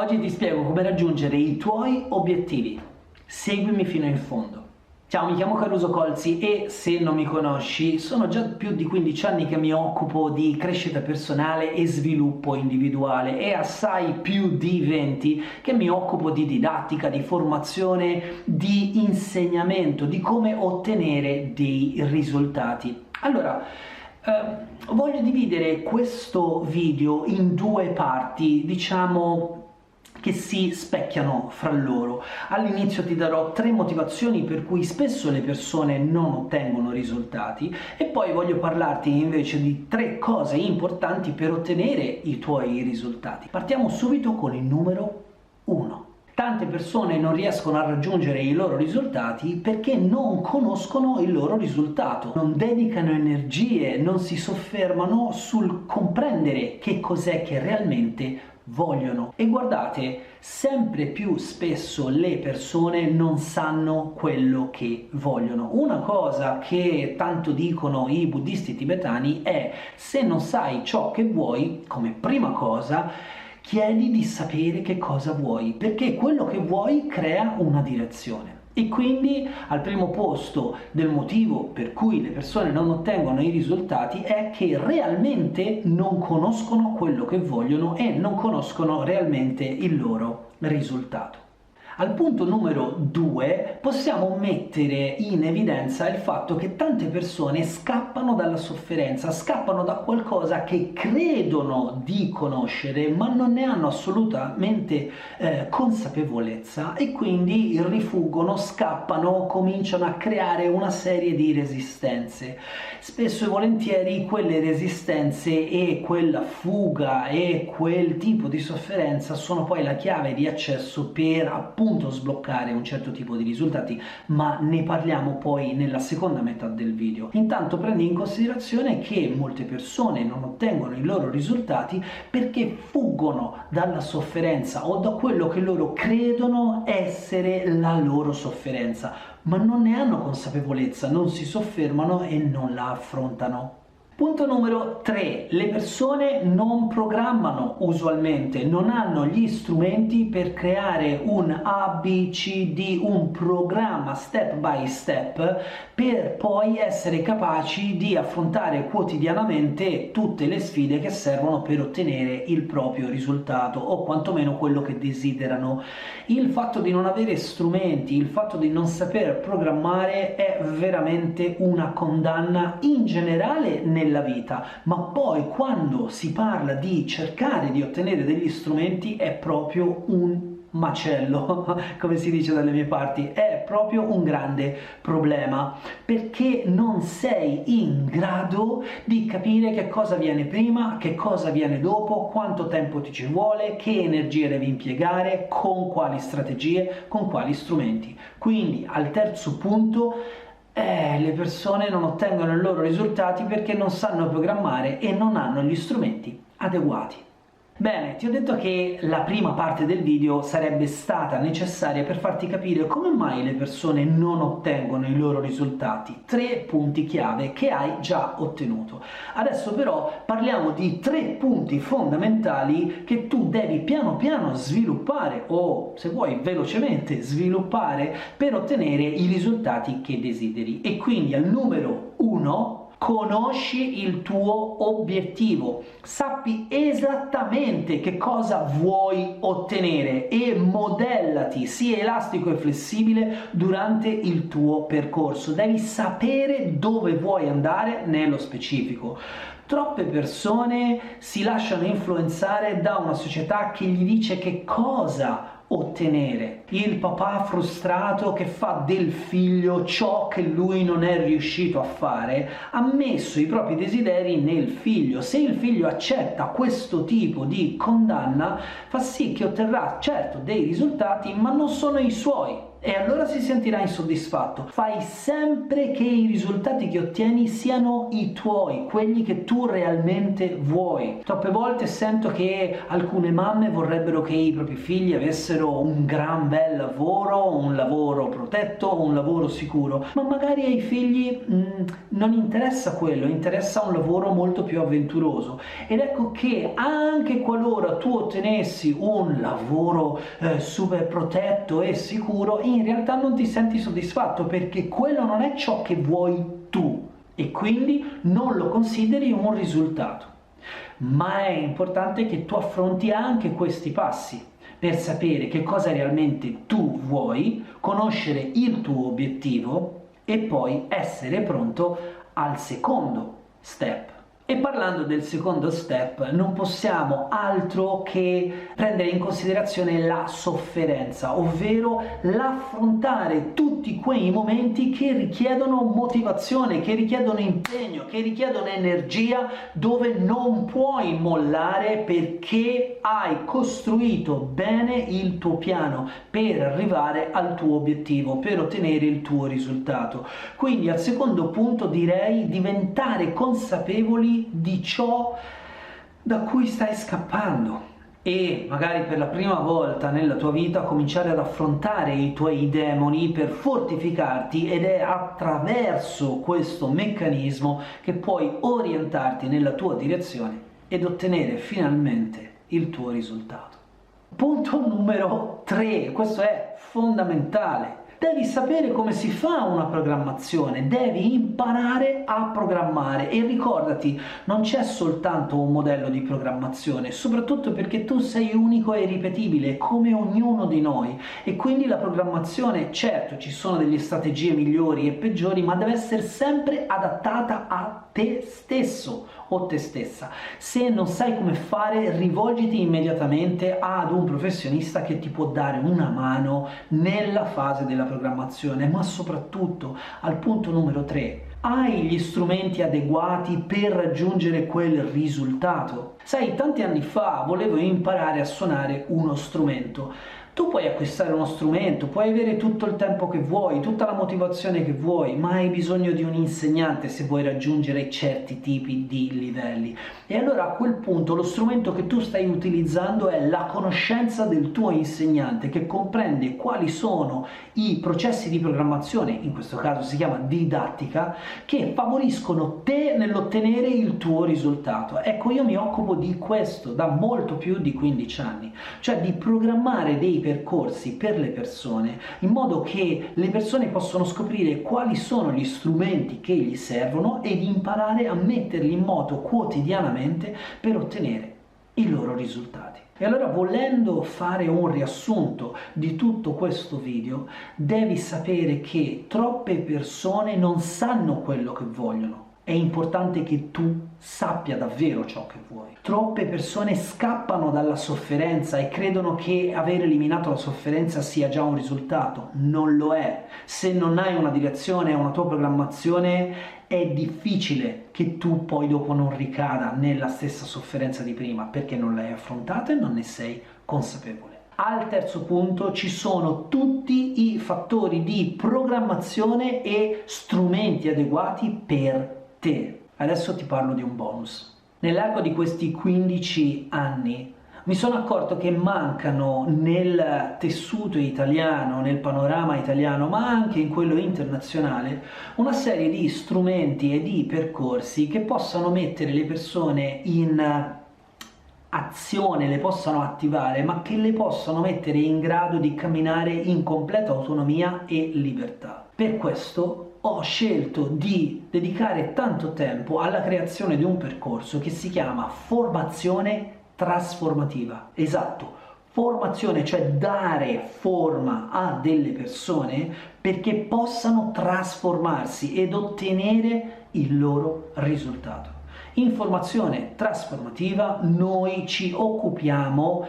Oggi ti spiego come raggiungere i tuoi obiettivi. Seguimi fino in fondo. Ciao, mi chiamo Caruso Colzi e se non mi conosci, sono già più di 15 anni che mi occupo di crescita personale e sviluppo individuale e assai più di 20 che mi occupo di didattica, di formazione, di insegnamento, di come ottenere dei risultati. Allora, voglio dividere questo video in due parti, diciamo, che si specchiano fra loro. All'inizio ti darò 3 motivazioni per cui spesso le persone non ottengono risultati e poi voglio parlarti invece di 3 cose importanti per ottenere i tuoi risultati. Partiamo subito con il numero 1. Tante persone non riescono a raggiungere i loro risultati perché non conoscono il loro risultato, non dedicano energie, non si soffermano sul comprendere che cos'è che realmente vogliono. E guardate, sempre più spesso le persone non sanno quello che vogliono. Una cosa che tanto dicono i buddisti tibetani è: se non sai ciò che vuoi, come prima cosa chiedi di sapere che cosa vuoi, perché quello che vuoi crea una direzione. E quindi al primo posto del motivo per cui le persone non ottengono i risultati è che realmente non conoscono quello che vogliono e non conoscono realmente il loro risultato. Al punto numero 2 possiamo mettere in evidenza il fatto che tante persone scappano dalla sofferenza, scappano da qualcosa che credono di conoscere ma non ne hanno assolutamente consapevolezza e quindi rifuggono, scappano, cominciano a creare una serie di resistenze. Spesso e volentieri quelle resistenze e quella fuga e quel tipo di sofferenza sono poi la chiave di accesso per appunto sbloccare un certo tipo di risultati, ma ne parliamo poi nella seconda metà del video. Intanto prendi in considerazione che molte persone non ottengono i loro risultati perché fuggono dalla sofferenza o da quello che loro credono essere la loro sofferenza, ma non ne hanno consapevolezza, non si soffermano e non la affrontano. Punto numero 3. Le persone non programmano usualmente, non hanno gli strumenti per creare un ABCD, un programma step by step, per poi essere capaci di affrontare quotidianamente tutte le sfide che servono per ottenere il proprio risultato o quantomeno quello che desiderano. Il fatto di non avere strumenti, il fatto di non saper programmare è veramente una condanna in generale nella vita, ma poi quando si parla di cercare di ottenere degli strumenti è proprio un macello, come si dice dalle mie parti, è proprio un grande problema, perché non sei in grado di capire che cosa viene prima, che cosa viene dopo, quanto tempo ti ci vuole, che energie devi impiegare, con quali strategie, con quali strumenti. Quindi al terzo punto le persone non ottengono i loro risultati perché non sanno programmare e non hanno gli strumenti adeguati. Bene, ti ho detto che la prima parte del video sarebbe stata necessaria per farti capire come mai le persone non ottengono i loro risultati. 3 punti chiave che hai già ottenuto. Adesso però parliamo di 3 punti fondamentali che tu devi piano piano sviluppare o, se vuoi, velocemente sviluppare per ottenere i risultati che desideri. E quindi al numero 1 conosci il tuo obiettivo, sappi esattamente che cosa vuoi ottenere e modellati, sii elastico e flessibile durante il tuo percorso. Devi sapere dove vuoi andare nello specifico. Troppe persone si lasciano influenzare da una società che gli dice che cosa ottenere. Il papà frustrato che fa del figlio ciò che lui non è riuscito a fare, ha messo i propri desideri nel figlio. Se il figlio accetta questo tipo di condanna, fa sì che otterrà certo dei risultati, ma non sono i suoi. e allora si sentirà insoddisfatto. Fai sempre che i risultati che ottieni siano i tuoi, quelli che tu realmente vuoi. Troppe volte sento che alcune mamme vorrebbero che i propri figli avessero un gran bel lavoro, un lavoro protetto, un lavoro sicuro, ma magari ai figli non interessa quello, interessa un lavoro molto più avventuroso. Ed ecco che anche qualora tu ottenessi un lavoro super protetto e sicuro, in realtà non ti senti soddisfatto, perché quello non è ciò che vuoi tu e quindi non lo consideri un risultato. Ma è importante che tu affronti anche questi passi per sapere che cosa realmente tu vuoi, conoscere il tuo obiettivo e poi essere pronto al secondo step. E parlando del secondo step, non possiamo altro che prendere in considerazione la sofferenza, ovvero l'affrontare tutti quei momenti che richiedono motivazione, che richiedono impegno, che richiedono energia, dove non puoi mollare perché hai costruito bene il tuo piano per arrivare al tuo obiettivo, per ottenere il tuo risultato. Quindi al secondo punto direi diventare consapevoli di ciò da cui stai scappando e magari per la prima volta nella tua vita cominciare ad affrontare i tuoi demoni per fortificarti, ed è attraverso questo meccanismo che puoi orientarti nella tua direzione ed ottenere finalmente il tuo risultato. Punto numero 3, questo è fondamentale. Devi sapere come si fa una programmazione, devi imparare a programmare e ricordati, non c'è soltanto un modello di programmazione, soprattutto perché tu sei unico e ripetibile come ognuno di noi, e quindi la programmazione, certo, ci sono delle strategie migliori e peggiori, ma deve essere sempre adattata a te stesso o te stessa. Se non sai come fare, rivolgiti immediatamente ad un professionista che ti può dare una mano nella fase della programmazione. Ma soprattutto, al punto numero 3, hai gli strumenti adeguati per raggiungere quel risultato? Sai, tanti anni fa volevo imparare a suonare uno strumento. Tu puoi acquistare uno strumento, puoi avere tutto il tempo che vuoi, tutta la motivazione che vuoi, ma hai bisogno di un insegnante se vuoi raggiungere certi tipi di livelli. E allora a quel punto lo strumento che tu stai utilizzando è la conoscenza del tuo insegnante, che comprende quali sono i processi di programmazione, in questo caso si chiama didattica, che favoriscono te nell'ottenere il tuo risultato. Ecco, io mi occupo di questo da molto più di 15 anni, cioè di programmare dei percorsi per le persone in modo che le persone possano scoprire quali sono gli strumenti che gli servono ed imparare a metterli in moto quotidianamente per ottenere i loro risultati. E allora, volendo fare un riassunto di tutto questo video, devi sapere che troppe persone non sanno quello che vogliono. È importante che tu sappia davvero ciò che vuoi. Troppe persone scappano dalla sofferenza e credono che aver eliminato la sofferenza sia già un risultato. Non lo è. Se non hai una direzione e una tua programmazione, è difficile che tu poi dopo non ricada nella stessa sofferenza di prima, perché non l'hai affrontata e non ne sei consapevole. Al terzo punto ci sono tutti i fattori di programmazione e strumenti adeguati per te. Adesso ti parlo di un bonus. Nell'arco di questi 15 anni mi sono accorto che mancano nel tessuto italiano, nel panorama italiano, ma anche in quello internazionale, una serie di strumenti e di percorsi che possano mettere le persone in azione, le possano attivare, ma che le possano mettere in grado di camminare in completa autonomia e libertà. Per questo ho scelto di dedicare tanto tempo alla creazione di un percorso che si chiama formazione trasformativa. Esatto, formazione, cioè dare forma a delle persone perché possano trasformarsi ed ottenere il loro risultato. In formazione trasformativa noi ci occupiamo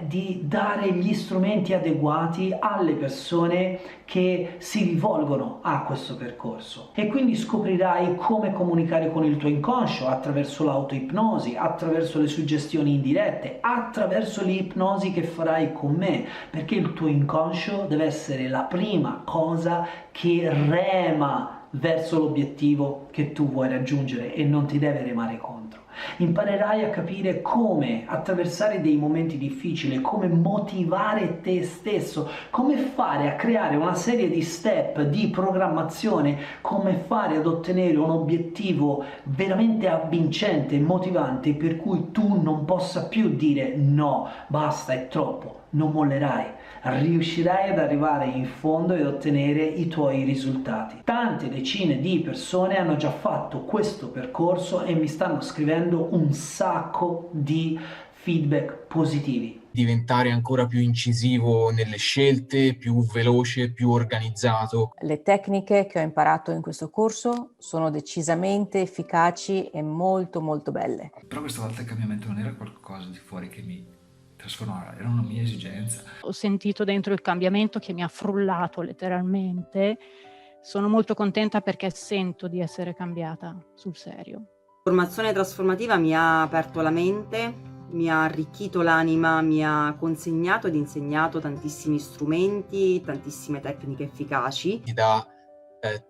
di dare gli strumenti adeguati alle persone che si rivolgono a questo percorso. E quindi scoprirai come comunicare con il tuo inconscio attraverso l'autoipnosi, attraverso le suggestioni indirette, attraverso l'ipnosi che farai con me, perché il tuo inconscio deve essere la prima cosa che rema verso l'obiettivo che tu vuoi raggiungere e non ti deve remare contro. Imparerai a capire come attraversare dei momenti difficili, come motivare te stesso, come fare a creare una serie di step di programmazione, come fare ad ottenere un obiettivo veramente avvincente e motivante per cui tu non possa più dire no, basta, è troppo, non mollerai. Riuscirai ad arrivare in fondo e ottenere i tuoi risultati. Tante decine di persone hanno già fatto questo percorso e mi stanno scrivendo un sacco di feedback positivi. Diventare ancora più incisivo nelle scelte, più veloce, più organizzato. Le tecniche che ho imparato in questo corso sono decisamente efficaci e molto molto belle. Però questa volta il cambiamento non era qualcosa di fuori che mi trasformava, era una mia esigenza. Ho sentito dentro il cambiamento che mi ha frullato letteralmente. Sono molto contenta perché sento di essere cambiata sul serio. La formazione trasformativa mi ha aperto la mente, mi ha arricchito l'anima, mi ha consegnato ed insegnato tantissimi strumenti, tantissime tecniche efficaci. Ti dà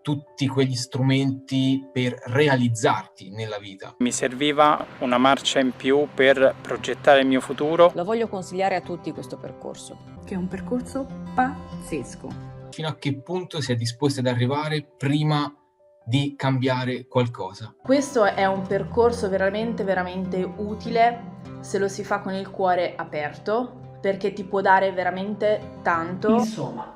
tutti quegli strumenti per realizzarti nella vita. Mi serviva una marcia in più per progettare il mio futuro. Lo voglio consigliare a tutti questo percorso. Che è un percorso pazzesco. Fino a che punto si è disposti ad arrivare prima di cambiare qualcosa. Questo è un percorso veramente utile se lo si fa con il cuore aperto, perché ti può dare veramente tanto. Insomma,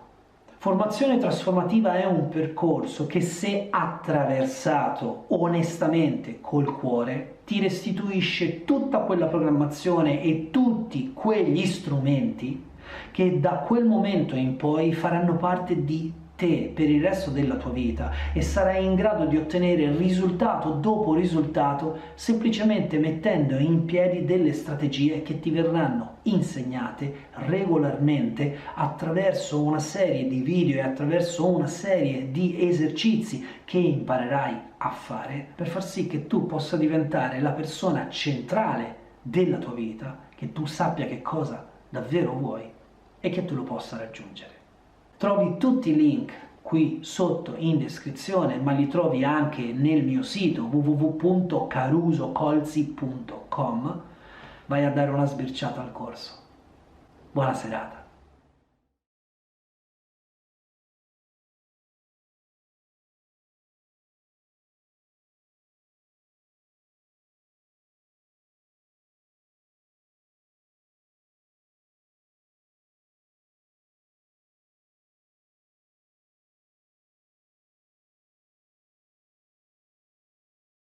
formazione trasformativa è un percorso che, se attraversato onestamente col cuore, ti restituisce tutta quella programmazione e tutti quegli strumenti che da quel momento in poi faranno parte di te per il resto della tua vita e sarai in grado di ottenere risultato dopo risultato semplicemente mettendo in piedi delle strategie che ti verranno insegnate regolarmente attraverso una serie di video e attraverso una serie di esercizi che imparerai a fare per far sì che tu possa diventare la persona centrale della tua vita, che tu sappia che cosa davvero vuoi e che tu lo possa raggiungere. Trovi tutti i link qui sotto in descrizione, ma li trovi anche nel mio sito www.carusocolzi.com. Vai a dare una sbirciata al corso. Buona serata.